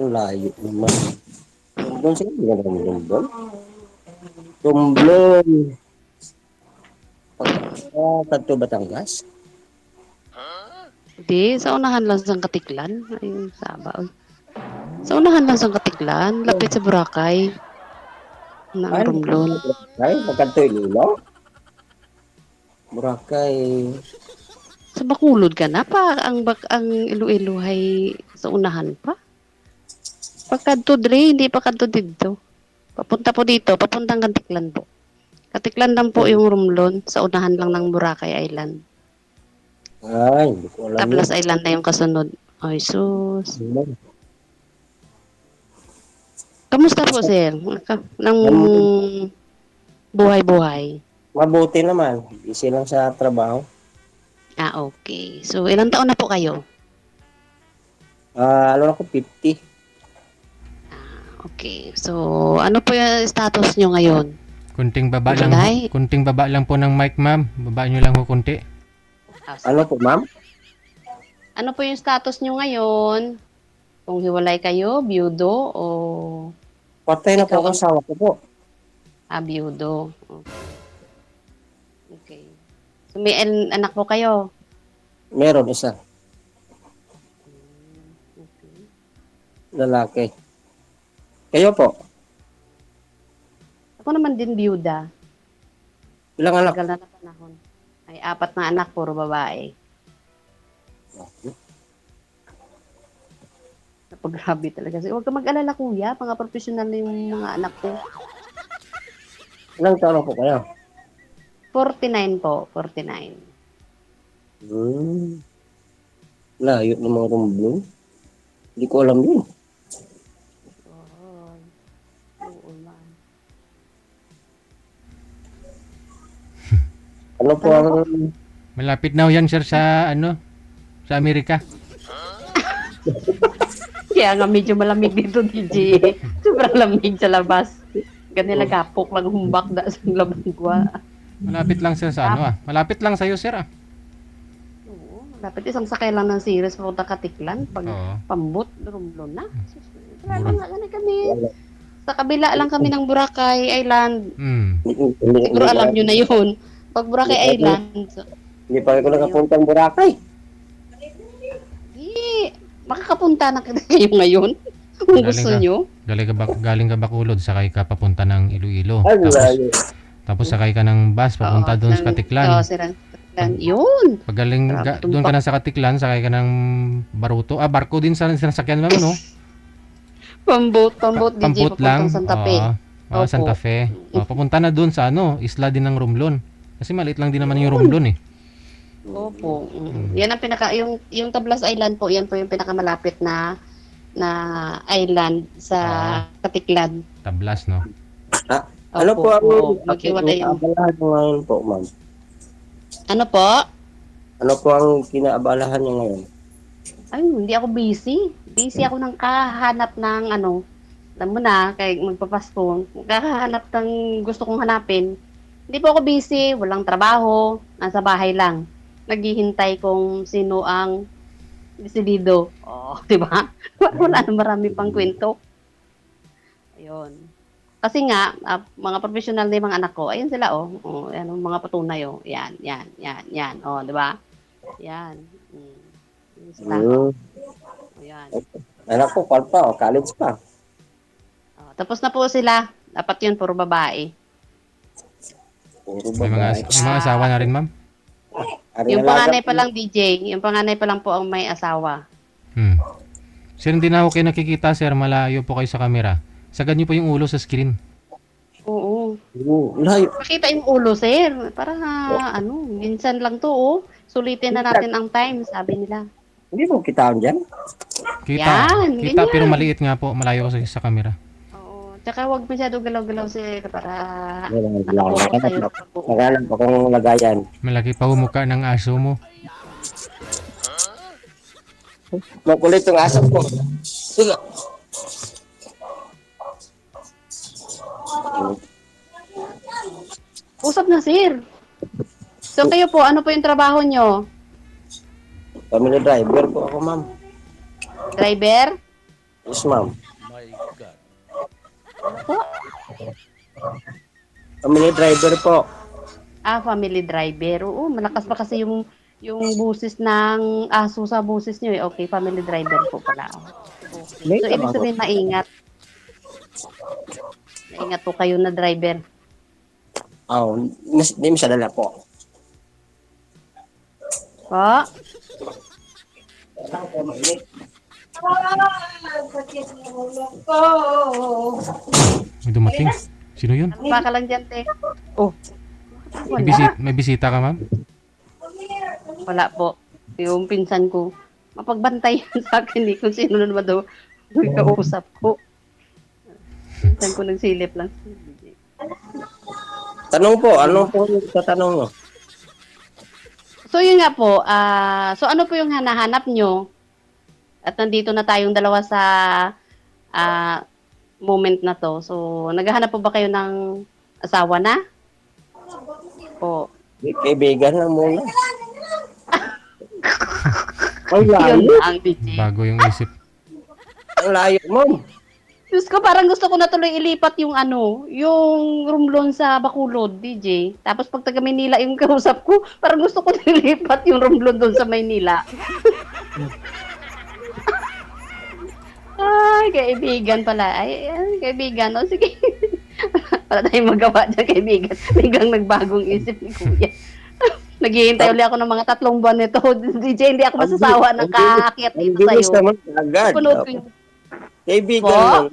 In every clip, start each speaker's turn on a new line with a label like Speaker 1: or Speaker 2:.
Speaker 1: Ang layo naman. Romblon sila, hindi naman Romblon. Romblon. Tanto Batangas.
Speaker 2: Hindi, sa unahan lang sa Katiklan. Ayun, Saba. Uy. Sa unahan lang sa Katiklan, lapit sa Boracay. Na ang
Speaker 1: Ay,
Speaker 2: Romblon.
Speaker 1: Boracay. Magkanto Iloilo. Boracay.
Speaker 2: Sa Bacolod ka na pa, ang Iloilo ay sa unahan pa. Pagkadto dre, hindi pa kadto dito. Papunta po dito, papuntang Katiklan po. Katiklan lang po yung Romblon, sa unahan lang ng Boracay Island.
Speaker 1: Ay, hindi ko alam yun.
Speaker 2: Tablas Island na yung kasunod. Ay, sus. Kamusta po, sir? Ng buhay-buhay.
Speaker 1: Mabuti naman. Busy lang sa trabaho.
Speaker 2: Ah, okay. So, ilang taon na po kayo?
Speaker 1: Ano ako, 50.
Speaker 2: Okay. So, ano po yung status nyo ngayon? July?
Speaker 3: Kunting baba lang po ng mic, ma'am. Baba niyo lang ho kunti.
Speaker 2: Ah,
Speaker 1: Ano
Speaker 2: sige.
Speaker 1: po, ma'am?
Speaker 2: Ano po yung status nyo ngayon? Kung hiwalay kayo, byudo, o
Speaker 1: Patay na po
Speaker 2: ikaw
Speaker 1: ang
Speaker 2: ang
Speaker 1: asawa ko po.
Speaker 2: byudo? Okay. So, may anak po kayo?
Speaker 1: Meron isa.
Speaker 2: Okay.
Speaker 1: Lalaki. Kayo po?
Speaker 2: Ako naman din byuda.
Speaker 1: Ilang anak?
Speaker 2: Tagal na na panahon. Ay, 4 na anak, puro babae. Napag-grabe talaga. Huwag ka mag-alala, kuya. Mga professional na yung mga anak ko.
Speaker 1: Ilang taon po kayo?
Speaker 2: 49 po. 49.
Speaker 1: Layo ng mga Romblon. Hindi ko alam yun.
Speaker 2: Oh, oo man.
Speaker 1: Ano po
Speaker 2: Ano
Speaker 1: ang...
Speaker 2: po?
Speaker 3: Malapit na ho yan, sir, sa sa Amerika.
Speaker 2: Kaya nga medyo malamig dito, DJ. Sobrang lamig sa labas. Ganila gapok lang humbak da sa labangwa.
Speaker 3: Malapit lang, sir, sa Malapit lang sa'yo, sir,
Speaker 2: Oo, dapat isang sakay lang ng series papunta Katiklan. Pag
Speaker 3: Oo.
Speaker 2: pambot, Romblon na. Wala
Speaker 3: Mura.
Speaker 2: nga ganun kami. Sa kabila lang kami ng Boracay Island.
Speaker 3: Hmm.
Speaker 2: Siguro alam nyo na yun. Pag Boracay Island, so,
Speaker 1: Hindi pa ako nakapunta ng Boracay.
Speaker 2: di, makakapunta na kayo ngayon. Kung gusto nyo.
Speaker 3: Galing ka Bacolod, sakay ka papunta ng Iloilo.
Speaker 1: Ay,
Speaker 3: Tapos sakay ka ng bus papunta doon sa
Speaker 2: Oo,
Speaker 3: Katiklan.
Speaker 2: Katiklan. Yun.
Speaker 3: Pag galing doon ka na sa Katiklan, sakay ka ng Baruto. Barko din sa sinasakyan mo, no?
Speaker 2: Pambot, DJ,
Speaker 3: Pamput lang.
Speaker 2: papuntang Santa Fe.
Speaker 3: Oo, Santa Fe. Papunta na doon sa isla din ng Romblon. Kasi maliit lang din naman yung Romblon eh.
Speaker 2: Opo. Yan ang yung Tablas Island po, yan po yung pinakamalapit na island sa Katiklan.
Speaker 3: Tablas, no?
Speaker 1: Ano po ang
Speaker 2: maghiwalay yung...
Speaker 1: abalahan nyo ngayon po, ma'am?
Speaker 2: Ano po?
Speaker 1: Ano po ang kinaabalahan nyo ngayon?
Speaker 2: Ay, hindi ako busy. Busy ako ng kahanap ng alam mo na, kay magpapasko, kahanap ng gusto kong hanapin. Hindi po ako busy, walang trabaho, nasa bahay lang. Naghihintay kung sino ang desidido. Oh, di ba? Wala na marami pang kwento. Ayun. Kasi nga, mga professional na yung mga anak ko, ayun sila, yan, mga patunay, yan, di ba? Yan. Yun sila. Ayan.
Speaker 1: Anak ko, pa, college pa.
Speaker 2: Tapos na po sila. Dapat yun, puro babae.
Speaker 1: Puro
Speaker 3: May
Speaker 1: babae.
Speaker 3: mga asawa na rin, ma'am?
Speaker 2: Yung panganay pa lang, DJ, yung panganay pa lang po ang may asawa.
Speaker 3: Sir, hindi na ako kayo nakikita, sir. Malayo po kayo sa camera. Sagad niyo po yung ulo sa screen.
Speaker 2: Oo.
Speaker 1: Layo.
Speaker 2: Makita yung ulo, sir. Para, minsan lang to, Sulitin na natin ang time, sabi nila.
Speaker 1: Hindi mo kitaan dyan?
Speaker 3: Kita
Speaker 2: ganyan.
Speaker 3: pero maliit nga po. Malayo kasi sa camera.
Speaker 2: Oo. Tsaka huwag masyado galaw-galaw, sir, para
Speaker 1: Nagalang pa kung lagayan.
Speaker 3: Malaki pa mukha ng aso mo.
Speaker 1: Makulit yung aso ko. Sige.
Speaker 2: Usap na, sir. So, kayo po, ano po yung trabaho nyo?
Speaker 1: Family driver po ako, ma'am.
Speaker 2: Driver?
Speaker 1: Yes, ma'am.
Speaker 2: Po?
Speaker 1: Family driver po.
Speaker 2: Family driver. Oo, malakas pa kasi yung busis ng aso sa busis niyo eh. Okay, family driver po pala. Okay.
Speaker 1: May
Speaker 2: So, ibig
Speaker 1: trabaho.
Speaker 2: sabihin maingat. Maingat po kayo na driver.
Speaker 1: Oh, hindi mo siya dala po.
Speaker 2: Po?
Speaker 3: May dumating. Sino yun?
Speaker 2: Baka lang dyan, te. Oh,
Speaker 3: May,
Speaker 2: wala.
Speaker 3: may bisita ka, ma'am?
Speaker 2: Wala po. Yung pinsan ko. Mapagbantay yan sa akin eh. Kung sino naman daw yung kausap ko. Pinsan ko nagsilip lang.
Speaker 1: Tanong po, ano po yung tatanong mo?
Speaker 2: So yun nga po, so ano po yung hanahanap nyo? At nandito na tayong dalawa sa moment na to. So naghahanap po ba kayo ng asawa na? O
Speaker 1: Kaibigan lang muna. Ang
Speaker 2: yun
Speaker 1: layo.
Speaker 2: lang, DJ.
Speaker 3: Bago yung isip.
Speaker 1: Ang layo, ma'am.
Speaker 2: Diyos ko, parang gusto ko na tuloy ilipat yung yung room loan sa Bacolod, DJ. Tapos pag taga Maynila yung kausap ko, parang gusto ko na ilipat yung room loan doon sa Maynila. Ay, kaibigan pala. Ay, kaibigan. O, sige. Wala tayong magawa dyan, kaibigan. Biglang nagbagong isip ni Kuya. Naghihintay ulit ako ng mga 3 buwan nito. DJ, hindi ako masasawa ng kaakyat
Speaker 1: Ang
Speaker 2: dito
Speaker 1: bilis
Speaker 2: sa'yo.
Speaker 1: naman agad.
Speaker 2: Punood ko yung...
Speaker 1: Kaibigan
Speaker 2: Po?
Speaker 1: lang.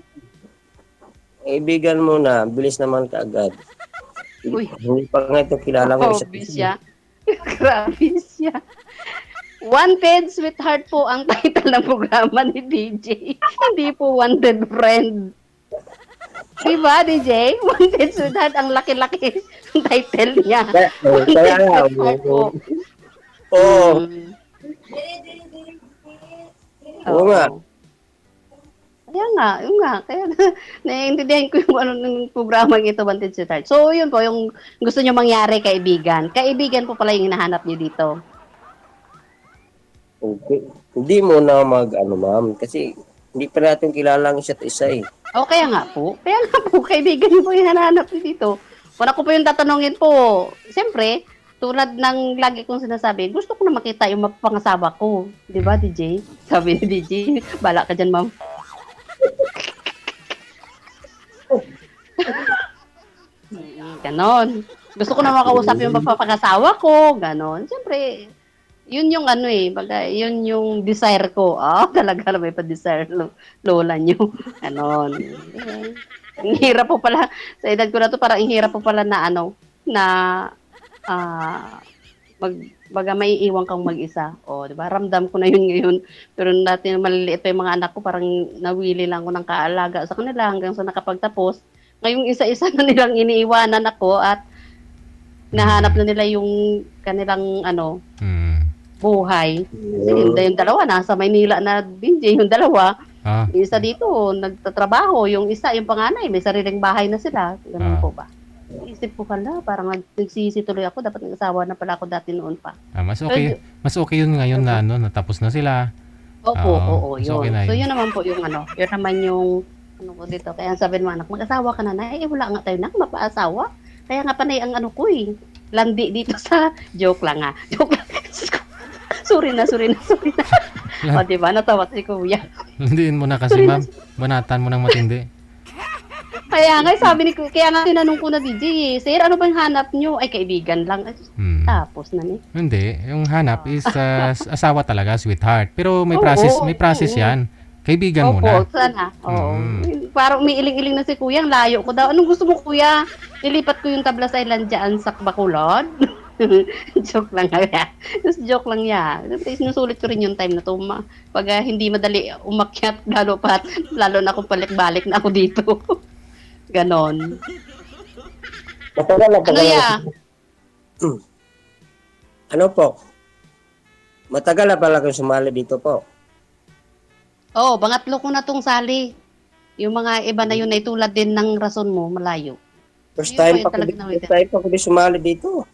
Speaker 1: Kaibigan mo na, bilis naman kaagad.
Speaker 2: Uy.
Speaker 1: Hindi pa nga ito kilala mo isa.
Speaker 2: Grabe siya. Grabe siya. Wanted Sweetheart po ang title ng programa ni DJ. Hindi po Wanted Friend. Diba, DJ? Wanted Sweetheart ang laki-laki ang title niya.
Speaker 1: Kaya nga.
Speaker 2: Sweetheart po.
Speaker 1: Oo. Oo nga.
Speaker 2: Kaya nga, yun nga. Kaya naiintindihan ko yung ng programa ito, Wanted Sweetheart. So, yun po, yung gusto nyo mangyari, kaibigan. Kaibigan po pala yung hinahanap nyo dito.
Speaker 1: Okay. Hindi mo na ma'am. Kasi hindi pa natin kilala ang isa't isa eh.
Speaker 2: O, kaya nga po. Kaya nga po, kaibigan nyo po yung hinahanap nyo dito. Kung ako po yung tatanungin po, siyempre, tulad ng lagi kong sinasabi, gusto ko na makita yung mapangasawa ko. Di ba, DJ? Sabi ni DJ, bala ka dyan, ma'am. Ganon. Gusto ko na makausap yung mapapangasawa ko. Ganon. Siyempre, yun yung baga, yun yung desire ko. Talaga na may pa-desire lola nyo. Ganon. Ang hirap po pala, sa edad ko na to, parang ang hirap po pala na na baga maiiwan kang mag-isa. O, di ba? Ramdam ko na yun ngayon. Pero dati maliliit pa yung mga anak ko, parang nawili lang ko ng kaalaga sa kanila hanggang sa nakapagtapos. Ngayong isa-isa na nilang iniiwanan ako at nahanap na nila yung kanilang buhay. Kasi yung dalawa nasa Maynila na DJ, yung dalawa. Yung isa dito, nagtatrabaho. Yung isa, yung panganay, may sariling bahay na sila. Ganun po ba? Isip ko pala, parang nagsisi tuloy ako. Dapat nag-asawa na pala ako dati noon pa.
Speaker 3: Mas okay yun ngayon na natapos na sila.
Speaker 2: Oo,
Speaker 3: mas
Speaker 2: yun.
Speaker 3: okay na
Speaker 2: So,
Speaker 3: yun.
Speaker 2: yun naman po yung yun naman yung ko dito. Kaya sabi ng mga anak, mag-asawa ka na na. Wala nga tayo na, mapaasawa. Kaya nga panay ang ko eh. Landi dito sa, joke lang ha. Joke lang. sorry na. O, diba? Natawa si Kuya.
Speaker 3: Landiin mo na kasi, ma'am. Banatan mo ng matindi.
Speaker 2: Kaya nga, sabi ni Kuya, kaya nga tinanong ko na DJ, sir, ano ba yung hanap nyo? Ay, kaibigan lang. Ay, tapos na ni.
Speaker 3: Hindi, yung hanap is asawa talaga, sweetheart. Pero may process yan. Kaibigan mo na.
Speaker 2: Opo, sana. Oo. Parang umiiling-iling na si Kuya, ang layo ko daw. Anong gusto mo, Kuya? Nilipat ko yung Tablas Island dyan sa Bacolod. Joke lang kaya. Just joke lang yan. Sinusulit ko rin yung time na to. Pag hindi madali umakyat, lalo na kung balik-balik na ako dito. Ganon.
Speaker 1: Matagal na
Speaker 2: Ano ya?
Speaker 1: Ano po? Matagal na pala kung sumali dito po.
Speaker 2: Pangatlo ko na tong sali. Yung mga iba na yun ay tulad din ng rason mo, malayo.
Speaker 1: First
Speaker 2: Yun
Speaker 1: time
Speaker 2: po
Speaker 1: pa
Speaker 2: yung
Speaker 1: ko
Speaker 2: talagang
Speaker 1: di sumali dito.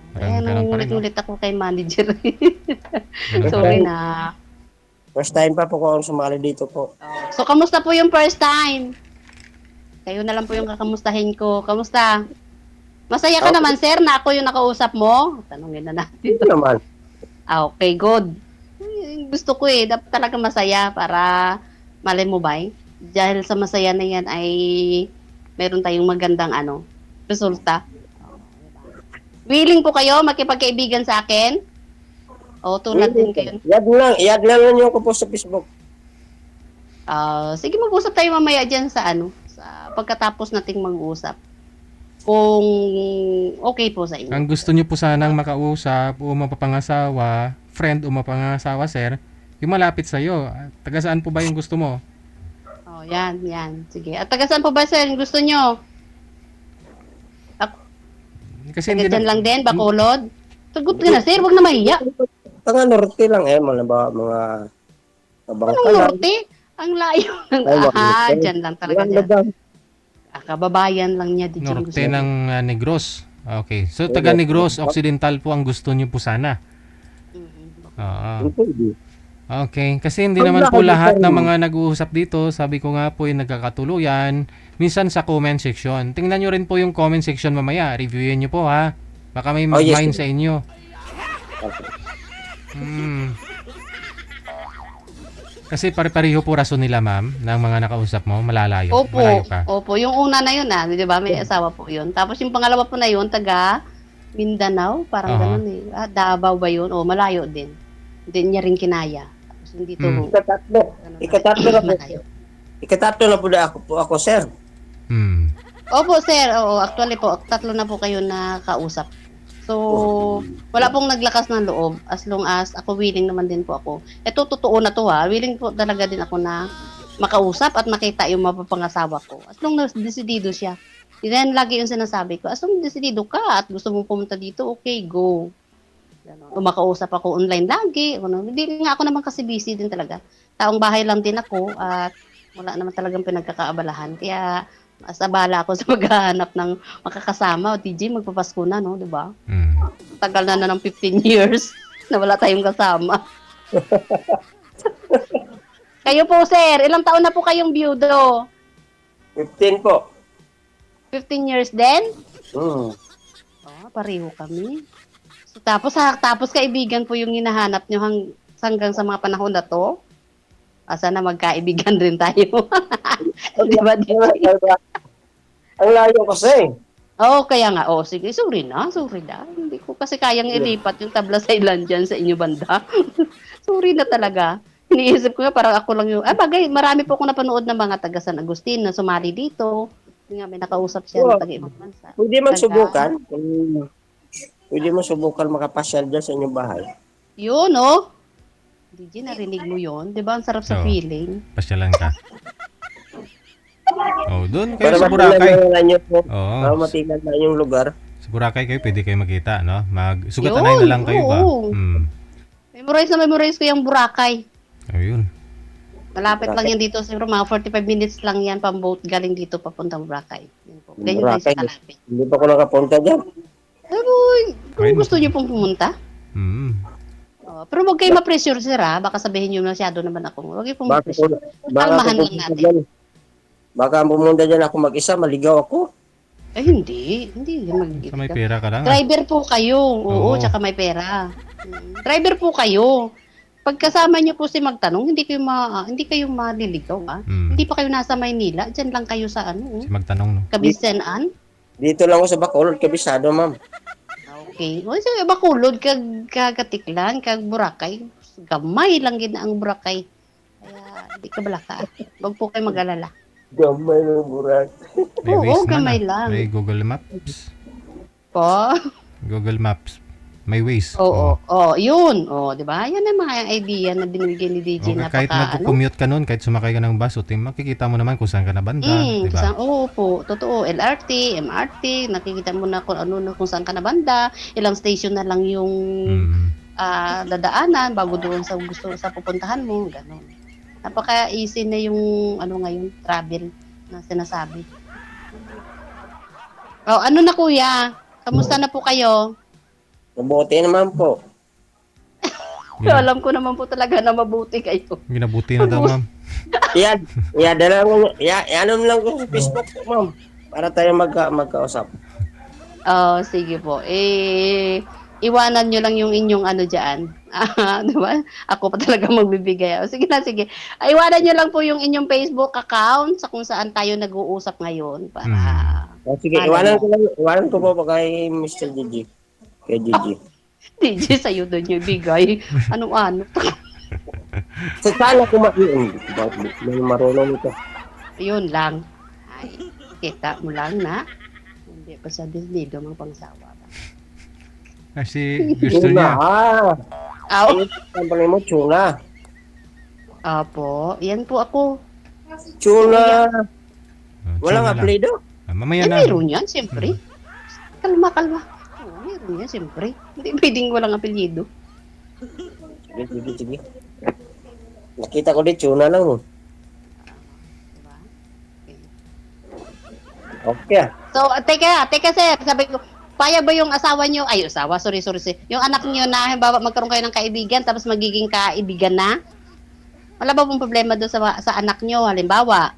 Speaker 2: Kaya
Speaker 3: Ganun pa rin,
Speaker 2: nangulit-ulit ako kay manager.
Speaker 3: Ganun pa
Speaker 2: Sorry
Speaker 3: rin.
Speaker 2: na.
Speaker 1: First time pa po ako sumali dito po.
Speaker 2: So, kamusta po yung first time? Kayo na lang po yung kakamustahin ko. Kamusta? Masaya ka
Speaker 1: Okay.
Speaker 2: naman, sir, na ako yung nakausap mo? Tanungin na natin.
Speaker 1: Ito naman.
Speaker 2: Okay, good. Gusto ko dapat talaga masaya para malay mo ba dahil sa masaya na yan ay meron tayong magandang resulta. Willing po kayo makipagkaibigan sa akin? O tulad din kayo.
Speaker 1: I-add lang niyo ako po sa Facebook.
Speaker 2: Sige, mag-usap tayo mamaya dyan sa sa pagkatapos nating mag-usap. Kung okay po sa inyo.
Speaker 3: Ang gusto niyo po sanang makausap o mapapangasawa, friend o mapangasawa, sir, yung malapit sa iyo. Taga saan po ba yung gusto mo?
Speaker 2: Yan. Sige. At taga saan po ba, sir, yung gusto nyo?
Speaker 3: Kasi
Speaker 2: Taga dyan lang din, Bacolod? Sagot ka na, sir, wag na mahiya.
Speaker 1: Taga norte lang mga kabangka
Speaker 2: Anong
Speaker 1: lang.
Speaker 2: norte? Ang layo ng dyan lang talaga
Speaker 1: Wala
Speaker 2: dyan.
Speaker 1: daw.
Speaker 2: Kababayan lang niya di dyan
Speaker 3: norte
Speaker 2: gusto.
Speaker 3: ng Negros. Okay. So, taga Negros, Occidental po ang gusto niyo po sana. Oo.
Speaker 1: Hindi.
Speaker 3: Okay. Kasi hindi naman po lahat ng mga nag-uusap dito, sabi ko nga po yung nagkakatuluyan, minsan sa comment section. Tingnan nyo rin po yung comment section mamaya. Reviewin nyo po ha. Baka may
Speaker 1: Oh, yes,
Speaker 3: mag-mind
Speaker 1: sir.
Speaker 3: sa inyo.
Speaker 1: Okay.
Speaker 3: Kasi pare-pareho po rason nila, ma'am, ng mga nakausap mo. Malayo
Speaker 2: Opo,
Speaker 3: ka.
Speaker 2: opo. Yung una na yun di ba? May asawa po yun. Tapos yung pangalawa po na yun, taga Mindanao, parang
Speaker 3: Aha.
Speaker 2: ganun Davao ba yun? Malayo din. Hindi niya rin kinaya. Tapos hindi to.
Speaker 1: Ikatatlo na po.
Speaker 2: Malayo.
Speaker 1: Ikatatlo na po ako, sir.
Speaker 2: Opo, sir. Oo, actually po, 3 na po kayo na kausap. So, wala pong naglakas ng loob as long as ako willing naman din po ako. Ito, totoo na to willing po talaga din ako na makausap at makita yung mapapangasawa ko. As long as desidido siya. Then, lagi yung sinasabi ko, as long as desidido ka at gusto mong pumunta dito, okay, go. Ganon. O makausap ako online lagi. Hindi nga ako naman kasi busy din talaga. Taong bahay lang din ako at wala naman talagang pinagkakaabalahan. Kaya, mas abala ako sa maghahanap ng makakasama. O TJ, magpapasko na, no? Diba? Tagal na ng 15 years na wala tayong kasama. Kayo po, sir. Ilang taon na po kayong biyudo?
Speaker 1: 15 po.
Speaker 2: 15 years din?
Speaker 1: Hmm.
Speaker 2: Pareho kami. So, tapos kaibigan po yung hinahanap nyo hanggang sa mga panahon na to. Sana magkaibigan rin tayo. Di ba, DJ?
Speaker 1: Ang layo kasi.
Speaker 2: Kaya nga. Sige, sorry na. Hindi ko kasi kayang ilipat yung tabla sa ilan dyan sa inyo banda. Sorry na talaga. Iniisip ko nga parang ako lang yung... bagay, marami po akong napanood ng mga taga San Agustin na sumali dito. Yung nga, may nakausap siya na taga ibang bansa.
Speaker 1: Pwede man subukan. Pwede mo subukan makapasyal dyan sa inyong bahay.
Speaker 2: Yun, DJ, narinig mo yun? Di ba? Ang sarap sa
Speaker 3: Oo.
Speaker 2: feeling.
Speaker 3: Pasyalan ka. Doon kayo sa Boracay.
Speaker 1: Matilan na yung lugar.
Speaker 3: Sa Boracay kayo, pwede kayo magkita, no? Sugat-anay
Speaker 2: Yun,
Speaker 3: na lang kayo ba?
Speaker 2: oo. Memorize ko yung Boracay.
Speaker 3: Ayun.
Speaker 2: Malapit lang yan dito. Siguro mga 45 minutes lang yan pang-boat galing dito papuntang Boracay. Yun po. Ganyan lang
Speaker 1: Boracay.
Speaker 2: siya kalapit.
Speaker 1: Hindi pa ako nakapunta dyan.
Speaker 2: Pero kung
Speaker 3: Ayun.
Speaker 2: gusto niyo pong pumunta, pero huwag kayo ma-pressure, sir, Baka sabihin niyo masyado naman ako. Huwag kayo pong ma-pressure. Kalmahan lang natin.
Speaker 1: Baka pumunta dyan ako mag-isa, maligaw ako.
Speaker 2: Hindi. Hindi
Speaker 3: Sa may pera ka lang.
Speaker 2: Driver po kayo. Oo,
Speaker 3: Oo.
Speaker 2: tsaka may pera. Driver po kayo. Pagkasama niyo po si magtanong, hindi kayo maliligaw, Hindi pa kayo nasa Maynila, diyan lang kayo sa
Speaker 3: Si magtanong, no?
Speaker 2: Kabisanan.
Speaker 1: Dito lang ako sa Bacolod, kabisado, ma'am.
Speaker 2: Okay. O sa Bacolod kag Katiklan, kag Boracay, gamay lang gid ang Boracay. Kaya di ka balaka. Wag po kayo mag-alala.
Speaker 1: Gamay ng burak.
Speaker 3: May
Speaker 2: Oo,
Speaker 3: Waze
Speaker 2: gamay
Speaker 3: na.
Speaker 2: lang.
Speaker 3: May Google Maps.
Speaker 2: Po.
Speaker 3: Google Maps. May Waze.
Speaker 2: Oo, yun. Di ba? Yan ang mga idea na binibigay ni DJ na
Speaker 3: Kahit nagko-commute ka nun, kahit sumakay ka ng bus, makikita mo naman kung saan ka na banda, di ba?
Speaker 2: Po, totoo. LRT, MRT, nakikita mo na kung saan ka na banda, ilang station na lang yung dadaanan bago doon sa pupuntahan mo, gano'n. Napaka-easy na yung ngayon, travel na sinasabi. Ano na kuya? Kamusta na po kayo?
Speaker 1: Mabuti naman po.
Speaker 2: Alam ko naman po talaga na mabuti kayo.
Speaker 3: Ginabuti na daw, ma'am.
Speaker 1: Dala mo, ano lang ko sa Facebook po, ma'am. Para tayo magkausap.
Speaker 2: Oh, sige po. Iwanan nyo lang yung inyong ano dyan. Di ba? Ako pa talaga magbibigay. Oh, sige na, sige. Iwanan nyo lang po yung inyong Facebook account sa kung saan tayo nag-uusap ngayon para
Speaker 1: Sige,
Speaker 2: Malay mo.
Speaker 1: iwanan ko po kay Mr. Gigi. Kay Gigi.
Speaker 2: DJ sa'yo doon yung bigay. Ano-ano.
Speaker 1: Sa sana kumain. Bakit marunong ito?
Speaker 2: Yun lang. Ay, kita mo lang na hindi pa sa disdido mang pangsawa ba.
Speaker 3: Kasi gusto
Speaker 1: Tuna.
Speaker 3: niya.
Speaker 2: Aw.
Speaker 1: Ang mo, tuna.
Speaker 2: Apo, yan po ako.
Speaker 1: Tuna. Walang
Speaker 3: Tuna lang.
Speaker 1: apelido?
Speaker 3: Mamaya
Speaker 2: Eh,
Speaker 3: na.
Speaker 2: mayroon yan, siyempre. Kalma. Oo, mayroon yan, siyempre. Hindi pwedeng walang apelyido.
Speaker 1: Sige. Nakita ko din, tuna lang.
Speaker 2: Diba?
Speaker 1: Okay.
Speaker 2: So, teka sir, sabi ko, payag ba yung asawa nyo, sorry. Yung anak nyo na, halimbawa, magkaroon kayo ng kaibigan, tapos magiging kaibigan na? Wala ba pong problema doon sa anak nyo, halimbawa?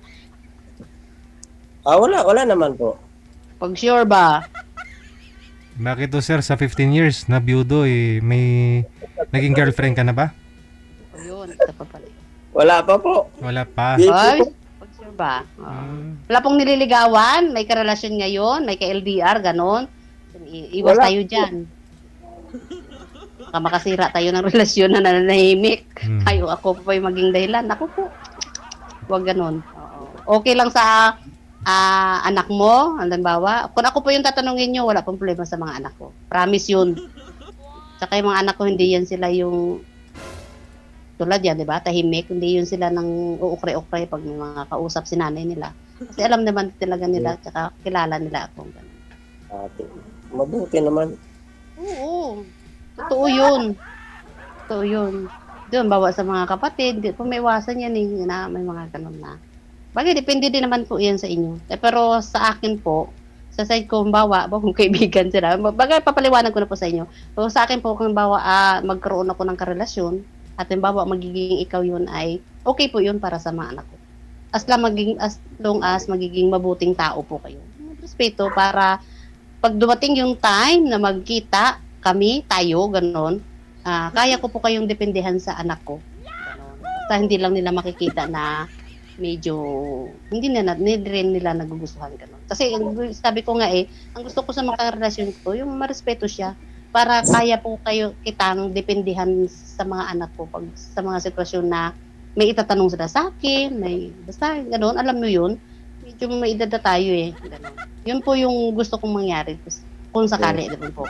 Speaker 1: Wala naman po.
Speaker 2: Pag sure ba?
Speaker 3: Bakit to, sir, sa 15 years na byudo, may naging girlfriend ka na ba?
Speaker 2: Ayun, ito pa pala.
Speaker 1: Wala pa po.
Speaker 3: Wala pa.
Speaker 1: Di-
Speaker 2: Ay, pag sure ba? Wala pong nililigawan, may karelasyon ngayon, may ka-LDR, ganon. Iwas
Speaker 1: Wala.
Speaker 2: tayo dyan. Baka makasira tayo ng relasyon na nananahimik. Ayo, ako pa yung maging dahilan. Ako po. Huwag ganon. Oo. Okay lang sa anak mo, halimbawa. Kung ako po yung tatanungin nyo, wala pong problema sa mga anak ko. Promise yun. Tsaka yung mga anak ko, hindi yan sila yung tulad yan, di ba? Tahimik. Hindi yun sila ng uukray-ukray pag may mga kausap si nanay nila. Kasi alam naman talaga nila, tsaka kilala nila ako. Ganun.
Speaker 1: Mabuti naman.
Speaker 2: Oo. Totoo yun. Doon, bawa sa mga kapatid, di po may iwasan yan na may mga ganun na. Bagay, depende din naman po yan sa inyo. Pero sa akin po, sa side ko, bawa, kung kaibigan sila, bagay, papaliwanag ko na po sa inyo. So, sa akin po, kung bawa, magkaroon ako ng karelasyon, at bawa, magiging ikaw yun ay, okay po yun para sa mga anak ko. As long as magiging mabuting tao po kayo. Respeto para pag dumating yung time na magkita kami, tayo, ganon, kaya ko po kayong dependehan sa anak ko. Ganon. Basta hindi lang nila makikita na medyo, hindi rin nila nagugustuhan ganon. Kasi sabi ko nga ang gusto ko sa mga relasyon ko, yung marespeto siya, para kaya po kitang dependehan sa mga anak ko pag sa mga sitwasyon na may itatanong sila sa akin, basta ganon, alam mo yun, medyo may edad na tayo ganon. Yun po yung gusto kong mangyari kung sakali naman po.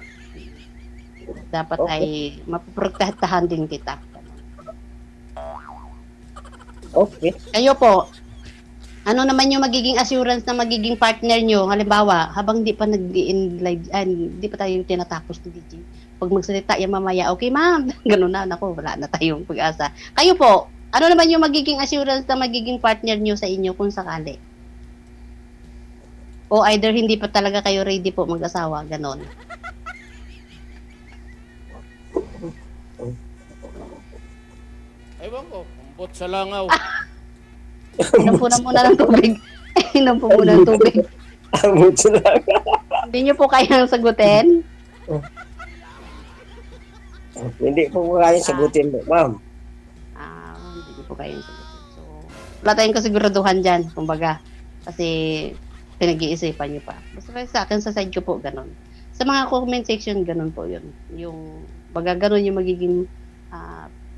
Speaker 2: Dapat ay mapoprotektahan din kita.
Speaker 1: Okay.
Speaker 2: Kayo po, ano naman yung magiging assurance na magiging partner nyo? Halimbawa, habang di pa di pa tayo tinatapos ni DJ. Pag magsalita yan mamaya, okay ma'am, ganun na, naku, wala na tayong pag-asa. Kayo po, ano naman yung magiging assurance na magiging partner nyo sa inyo kung sakali? O either hindi pa talaga kayo ready po mag-asawa, ganon.
Speaker 4: Ewan ko, kumbot sa langaw.
Speaker 2: Inom po na muna ng tubig. Inom po muna ng tubig.
Speaker 1: Mucho lang.
Speaker 2: Hindi nyo po kayang sagutin?
Speaker 1: Hindi po kaya sagutin mo, ma'am.
Speaker 2: Hindi nyo po kayang sagutin. So, wala tayong kasiguraduhan dyan, kumbaga. Kasi, pinag-iisipan nyo pa. Basta sa akin, sa side ko po, ganun. Sa mga comment section, ganun po yun. Yung, baga, ganun yung magiging,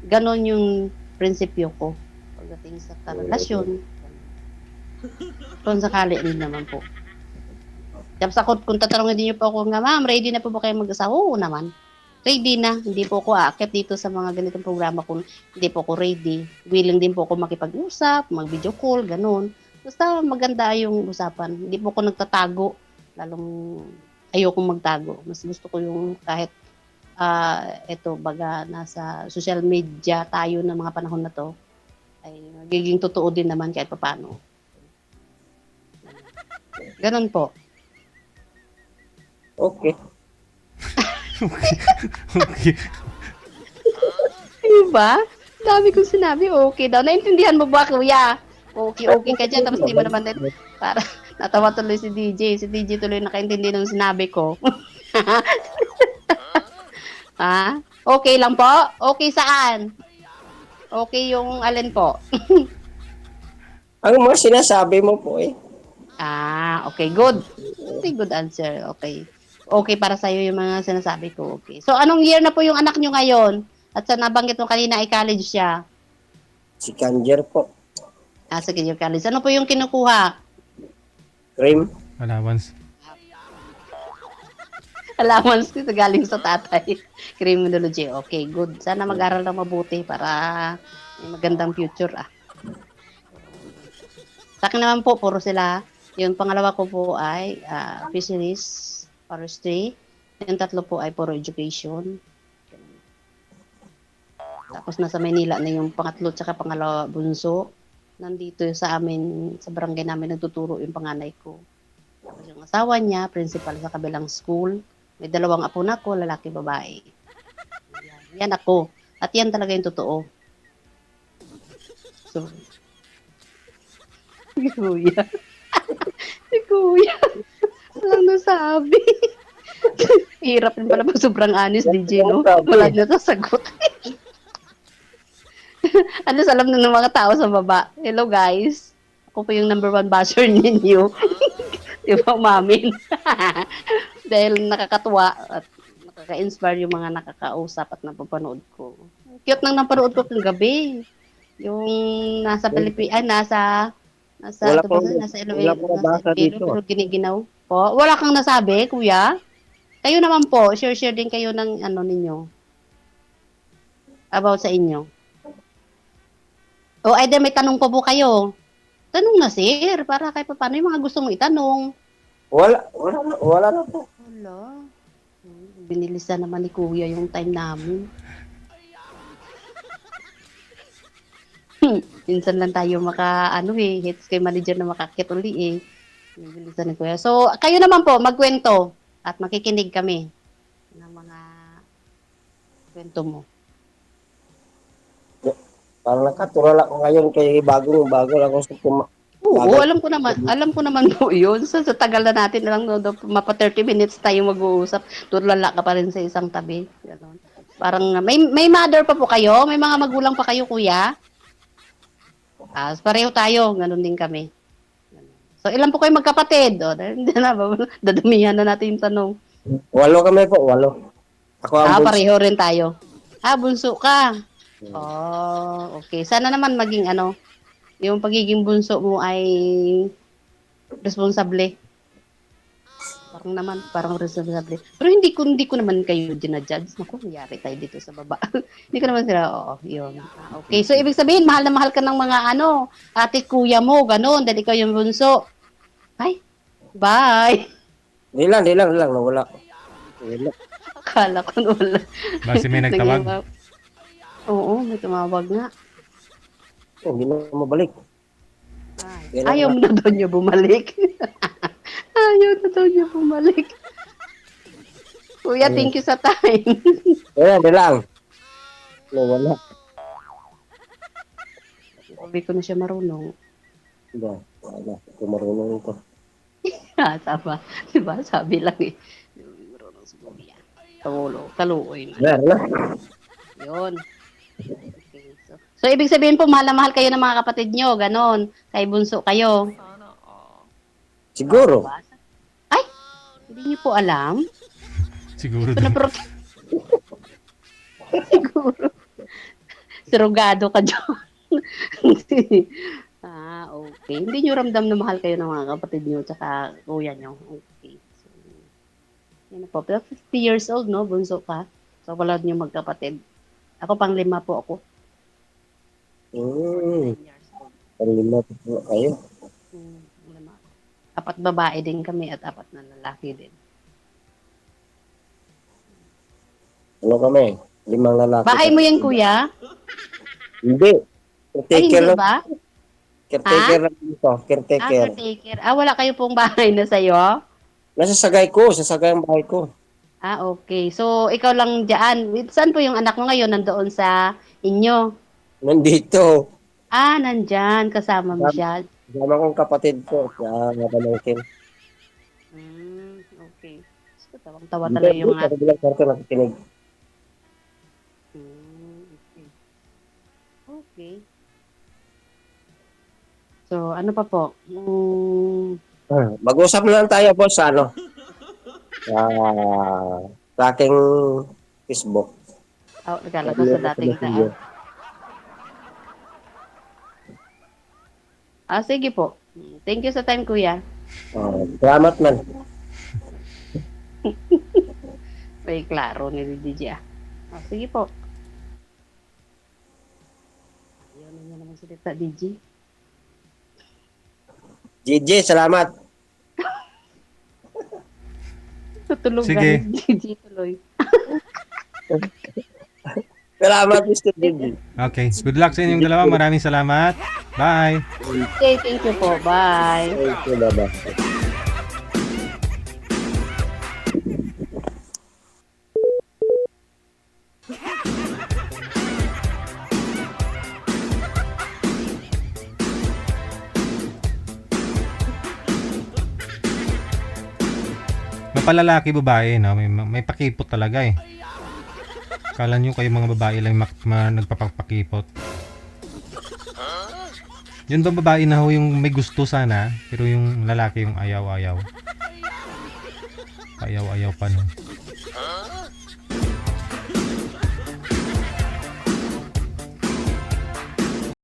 Speaker 2: ganun yung prinsipyo ko pagdating sa karelasyon. Kung sakali din naman po. Tapos ako, kung tatanungin din niyo po ako nga, ma'am, ready na po ba kayo mag-asawa? Oo naman. Ready na. Hindi po ako aakyat dito sa mga ganitong programa kung hindi po ako ready. Willing din po ako makipag-usap, mag-video call, ganun. Basta maganda yung usapan. Hindi po ako nagtatago. Lalong ayokong magtago. Mas gusto ko yung kahit baga nasa social media tayo ng mga panahon na to ay magiging totoo din naman kahit paano. Ganon po.
Speaker 1: Okay.
Speaker 3: Okay.
Speaker 2: Diba? Dami kong sinabi, okay daw. Naintindihan mo ba, kuya? Okay, okay ka dyan. Tapos di mo naman din, para natawa tuloy si DJ. Si DJ tuloy nakaintindi ng sinabi ko. Ha? Okay lang po? Okay saan? Okay yung alin po?
Speaker 1: Ang mga sinasabi mo po eh.
Speaker 2: Okay, good. Okay, good answer. Okay. Okay para sa'yo yung mga sinasabi ko. Okay. So, anong year na po yung anak nyo ngayon? At sa nabanggit mo kanina ay college siya.
Speaker 1: Si Kanjer po.
Speaker 2: Sige, yung college. Ano po yung kinukuha?
Speaker 1: Cream.
Speaker 3: Allowance.
Speaker 2: Allowance ko galing sa tatay. Criminology. Okay, good. Sana mag-aral na mabuti para may magandang future Sa akin naman po, puro sila. Yung pangalawa ko po ay fisheries, forestry. Yung tatlo po ay puro education. Tapos nasa Maynila na yung pangatlo tsaka pangalawa bunso. Nandito sa amin, sa barangay namin, nagtuturo yung panganay ko. Tapos yung asawa niya, principal sa kabilang school. May 2 apo na ko, lalaki, babae. Yan ako. At yan talaga yung totoo. So, si Kuya. Si Kuya. Walang nasabi. Hirap din pala pag sobrang honest, DJ, no? Wala na sasagot. Alam na ng mga tao sa baba. Hello, guys. Ako po yung number 1 basher ninyo. Di ba, umamin? Dahil nakakatuwa at nakaka-inspire yung mga nakakausap at napapanood ko. Cute nang napanood ko kung gabi. Yung nasa Pilipinas,
Speaker 1: Wala pong-
Speaker 2: nasa
Speaker 1: wala
Speaker 2: Iloilo,
Speaker 1: pong
Speaker 2: nasa
Speaker 1: basa
Speaker 2: Iloilo,
Speaker 1: dito.
Speaker 2: pero giniginaw po. Wala kang nasabi, kuya? Kayo naman po, share din kayo ng ano ninyo. About sa inyo. O, ay, may tanong pa po kayo. Tanong na, sir, para kahit paano yung mga gusto mong itanong.
Speaker 1: Wala na po.
Speaker 2: Wala. Binilisan naman ni kuya yung time namin. Minsan lang tayo hits kay manager na makakit uli eh. Binilisan ni kuya. So, kayo naman po, magkwento at makikinig kami ng mga kwento mo.
Speaker 1: Parang nakatulala ko ngayon kay bago lang ako sa
Speaker 2: Oo, alam ko naman po yun. Sa tagal na natin lang, mapa 30 minutes tayo mag-uusap. Tulala ka pa rin sa isang tabi. Ganon. Parang, may mother pa po kayo? May mga magulang pa kayo, kuya? Pareho tayo. Ganon din kami. So, ilan po kayo magkapatid? Hindi na, dadumihan na natin yung tanong.
Speaker 1: 8 kami po, 8. Ako ang bunso.
Speaker 2: Pareho rin tayo. Bunso ka. Okay. Sana naman maging yung pagiging bunso mo ay responsable. Parang responsable. Pero hindi ko naman kayo dinajudge. Naku, nangyari tayo dito sa baba. Hindi ko naman sila, yun. Okay, so ibig sabihin, mahal na mahal ka ng mga ate kuya mo, ganon, dahil ikaw yung bunso. Ay, bye.
Speaker 1: Di lang, nawala. Wala.
Speaker 2: Akala ko wala.
Speaker 3: Base may nagtawag.
Speaker 2: Oo, may tumawag nga.
Speaker 1: Hindi na mabalik.
Speaker 2: Ayaw mo na daw niya bumalik. Ayaw na daw niya bumalik. Kuya, thank you sa time.
Speaker 1: Di lang. Nawala.
Speaker 2: Sabi ko na siya marunong.
Speaker 1: Wala. Ito marunong ito.
Speaker 2: Tama. Diba? Sabi lang eh. Marunong si Kuya. Kaluoy man.
Speaker 1: Wala.
Speaker 2: Yun. Okay. So, ibig sabihin po, mahal na mahal kayo ng mga kapatid nyo. Ganon. Kay bunso kayo.
Speaker 1: Siguro.
Speaker 2: Ay! Hindi niyo po alam?
Speaker 3: Siguro din.
Speaker 2: Siguro. Surugado ka dyan. Okay. Hindi nyo ramdam na mahal kayo ng mga kapatid nyo tsaka kuya nyo. Okay. So, yun na po. Pero 50 years old, no? Bunso ka. So, wala nyo magkapatid. Ako pang 5 po ako. 9 years old.
Speaker 1: Panglima po kayo.
Speaker 2: 5. 4 babae din kami at 4 na lalaki din.
Speaker 1: Ano kami? 5 lalaki.
Speaker 2: Bahay mo yan, kuya?
Speaker 1: Hindi.
Speaker 2: Ay, hindi
Speaker 1: Caretaker lang.
Speaker 2: ba?
Speaker 1: Caretaker lang dito. Caretaker.
Speaker 2: Caretaker. Wala kayo pong bahay na sa'yo?
Speaker 1: Nasa sagay ko. Sa sagay ang bahay ko.
Speaker 2: Okay. So, ikaw lang dyan. Saan po yung anak mo ngayon? Nandoon sa Inyo.
Speaker 1: Nandito.
Speaker 2: Nandyan. Kasama mo siya.
Speaker 1: Kasama kong kapatid ko. Pamangkin.
Speaker 2: Okay. So, tawang-tawa
Speaker 1: Dito,
Speaker 2: talaga yung
Speaker 1: dito, sa bilang kwarto nakikinig.
Speaker 2: Okay. Okay. So, ano pa po?
Speaker 1: Mag-usap na lang tayo po sa ano. Sa aking Facebook.
Speaker 2: Naglalagay sa dating daan. Sige po. Thank you sa time, kuya.
Speaker 1: Salamat man.
Speaker 2: May klaro ni DJ. Sige po. Ayaw na niya naman salita, DJ.
Speaker 1: JJ, salamat.
Speaker 2: Tutulog
Speaker 3: Sige.
Speaker 2: na DJ tuloy.
Speaker 1: Salamat, Mr. JJ.
Speaker 3: Okay. Good luck sa inyong dalawa. Maraming salamat. Bye.
Speaker 2: Okay, thank you po. Bye.
Speaker 1: Thank you, Baba.
Speaker 3: Mapalalaki babae, no? May pakipot talaga eh. Kala nyo kayo mga babae lang nagpapakipot. Yun ba babae na ho yung may gusto sana, pero yung lalaki yung ayaw-ayaw. Ayaw-ayaw pa no.